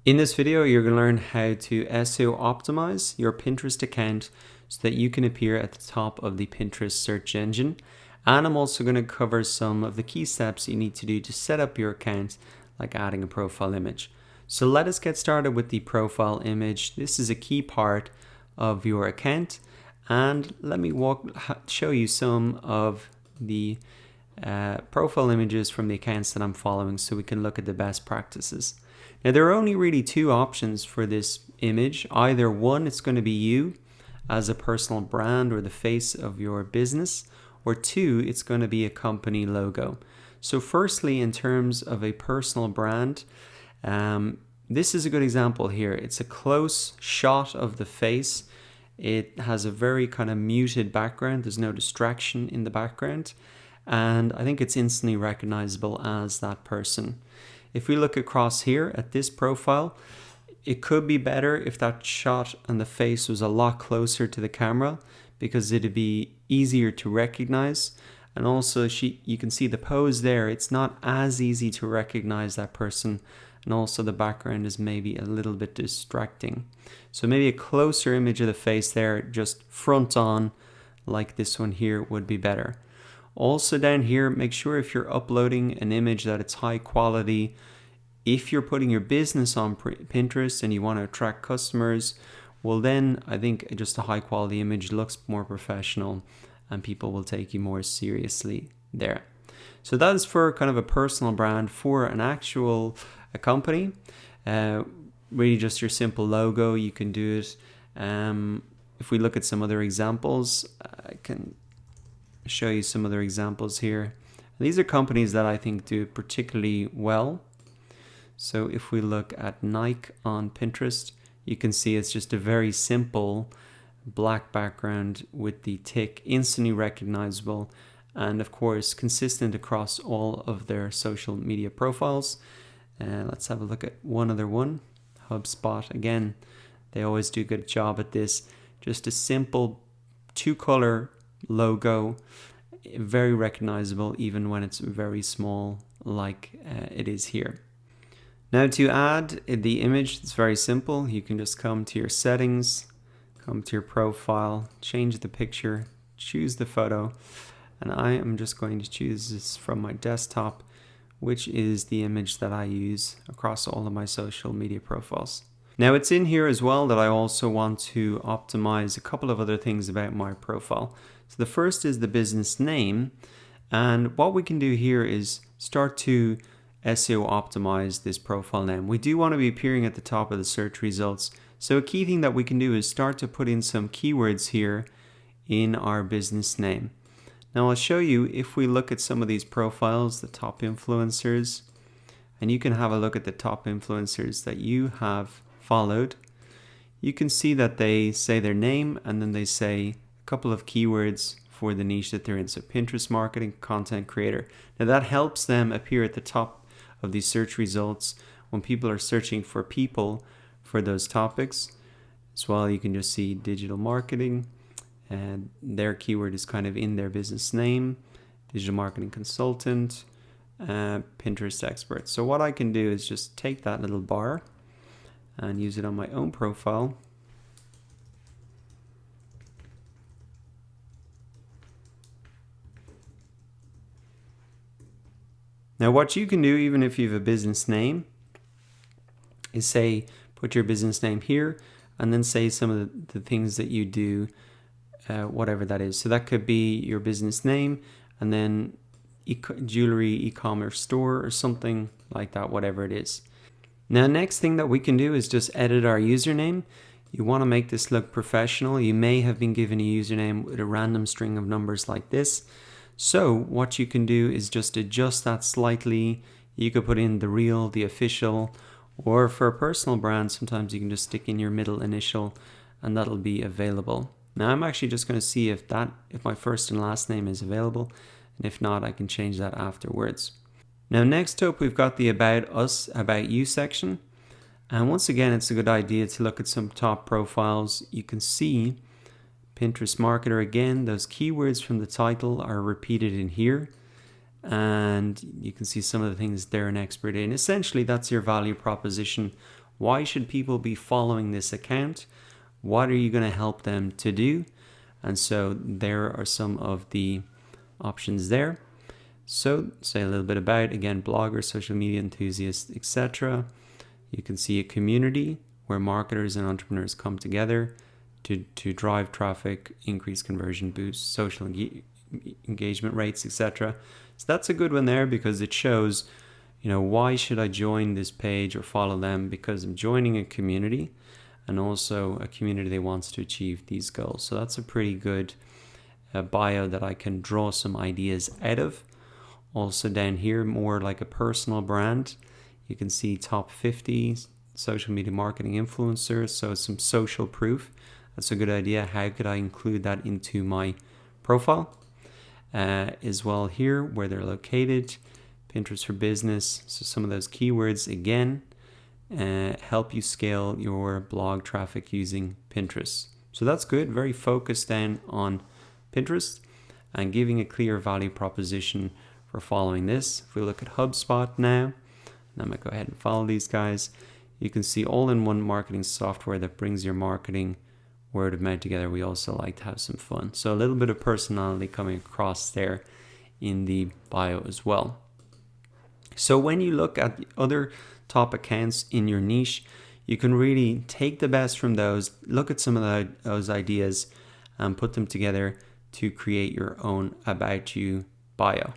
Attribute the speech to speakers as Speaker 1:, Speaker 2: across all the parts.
Speaker 1: In this video, you're going to learn how to SEO optimize your Pinterest account so that you can appear at the top of the Pinterest search engine. And I'm also going to cover some of the key steps you need to do to set up your account, like adding a profile image. So let us get started with the profile image. This is a key part of your account. And let me show you some of the profile images from the accounts that I'm following so we can look at the best practices. Now, there are only really two options for this image. Either one, it's going to be you as a personal brand or the face of your business, or two, it's going to be a company logo. So firstly, in terms of a personal brand, this is a good example here. It's a close shot of the face. It has a very kind of muted background. There's no distraction in the background. And I think it's instantly recognizable as that person. If we look across here at this profile, it could be better if that shot and the face was a lot closer to the camera, because it'd be easier to recognize. And also you can see the pose there. It's not as easy to recognize that person. And also the background is maybe a little bit distracting. So maybe a closer image of the face there, just front on, like this one here, would be better. Also down here, make sure if you're uploading an image that it's high quality. If you're putting your business on Pinterest and you want to attract customers, well then I think just a high quality image looks more professional and people will take you more seriously there. So that is for kind of a personal brand. For an actual company, really just your simple logo, you can do it. If we look at some other examples, I can show you some other examples here. These are companies that I think do particularly well. So if we look at Nike on Pinterest, you can see it's just a very simple black background with the tick, instantly recognizable, and of course consistent across all of their social media profiles. Let's have a look at one other one. HubSpot, again, they always do a good job at this. Just a simple two-color logo, very recognizable even when it's very small, like it is here. Now to add the image, it's very simple. You can just come to your settings, come to your profile, change the picture, choose the photo, and I am just going to choose this from my desktop, which is the image that I use across all of my social media profiles. Now it's in here as well that I also want to optimize a couple of other things about my profile. So the first is the business name, and what we can do here is start to SEO optimize this profile name. We do want to be appearing at the top of the search results. So a key thing that we can do is start to put in some keywords here in our business name. Now I'll show you, if we look at some of these profiles, the top influencers, and you can have a look at the top influencers that you have followed. You can see that they say their name and then they say a couple of keywords for the niche that they're in. So Pinterest marketing, content creator. Now that helps them appear at the top of these search results when people are searching for people for those topics. As well, you can just see digital marketing, and their keyword is kind of in their business name, digital marketing consultant, Pinterest expert. So what I can do is just take that little bar and use it on my own profile. Now what you can do, even if you have a business name, is say, put your business name here and then say some of the things that you do, whatever that is. So that could be your business name and then jewelry e-commerce store or something like that, whatever it is. Now next thing that we can do is just edit our username. You want to make this look professional. You may have been given a username with a random string of numbers like this. So what you can do is just adjust that slightly. You could put in the real, the official, or for a personal brand, sometimes you can just stick in your middle initial and that'll be available. Now I'm actually just going to see if my first and last name is available, and if not, I can change that afterwards. Now next up, we've got the About Us, About You section. And once again, it's a good idea to look at some top profiles. You can see Pinterest marketer again, those keywords from the title are repeated in here. And you can see some of the things they're an expert in. Essentially, that's your value proposition Why should people be following this account? What are you going to help them to do? And so there are some of the options there. So say a little bit about, again, bloggers, social media enthusiasts, etc. You can see a community where marketers and entrepreneurs come together to drive traffic, increase conversion, boost social engagement rates, etc. So that's a good one there, because it shows, why should I join this page or follow them? Because I'm joining a community, and also a community that wants to achieve these goals. So that's a pretty good bio that I can draw some ideas out of. Also down here, more like a personal brand. You can see top 50 social media marketing influencers. So some social proof. That's a good idea. How could I include that into my profile? As well here, where they're located, Pinterest for business. So some of those keywords, again, help you scale your blog traffic using Pinterest. So that's good. Very focused then on Pinterest and giving a clear value proposition for following this. If we look at HubSpot now, and I'm going to go ahead and follow these guys. You can see all-in-one marketing software that brings your marketing word of mouth together. We also like to have some fun. So a little bit of personality coming across there in the bio as well. So when you look at the other top accounts in your niche, you can really take the best from those, look at some of those ideas and put them together to create your own About You bio.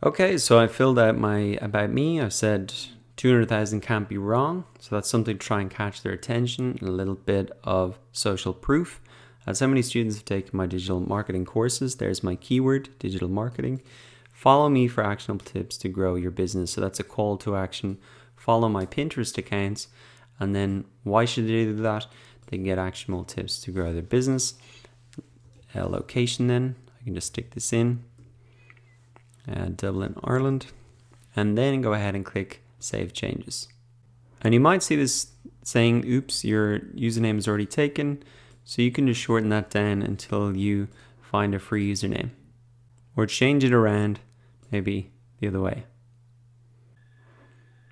Speaker 1: Okay, so I filled out my About Me. I've said 200,000 can't be wrong. So that's something to try and catch their attention. A little bit of social proof. As how many students have taken my digital marketing courses? There's my keyword, digital marketing. Follow me for actionable tips to grow your business. So that's a call to action. Follow my Pinterest accounts. And then why should they do that? They can get actionable tips to grow their business. A location then. I can just stick this in. Dublin, Ireland. And then go ahead and click Save Changes. And you might see this saying, oops, your username is already taken. So you can just shorten that down until you find a free username. Or change it around, maybe the other way.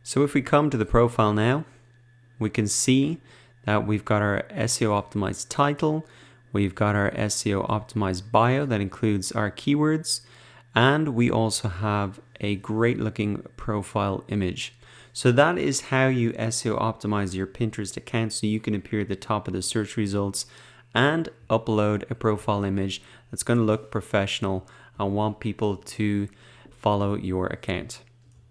Speaker 1: So if we come to the profile now, we can see that we've got our SEO optimized title, we've got our SEO optimized bio that includes our keywords, and we also have a great looking profile image. So that is how you SEO optimize your Pinterest account so you can appear at the top of the search results and upload a profile image that's going to look professional and want people to follow your account.